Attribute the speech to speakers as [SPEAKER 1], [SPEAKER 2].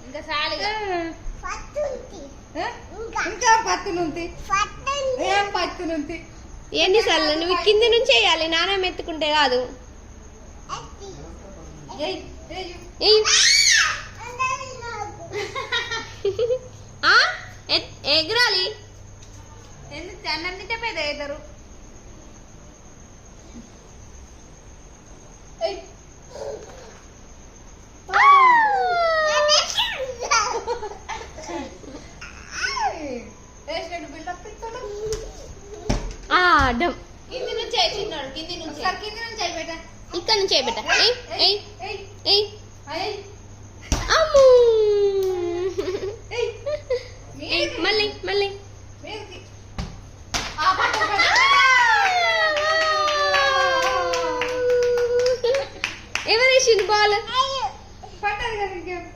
[SPEAKER 1] ఇంకా చాలుగా
[SPEAKER 2] ఇంకా పత్తులుంది ఏం పత్తులుంది
[SPEAKER 3] ఎన్నిసార్లు నువ్వు కింది నుంచి వేయాలి, నాన్న ఎత్తుకుంటే కాదు. ఎగరాలి.
[SPEAKER 1] అన్నింటే పెద్ద అవుతారు. కింది నుంచి చిన్నాడు, కింది నుంచి అయిపోయా,
[SPEAKER 3] ఇక్కడ నుంచి అయిపోయా.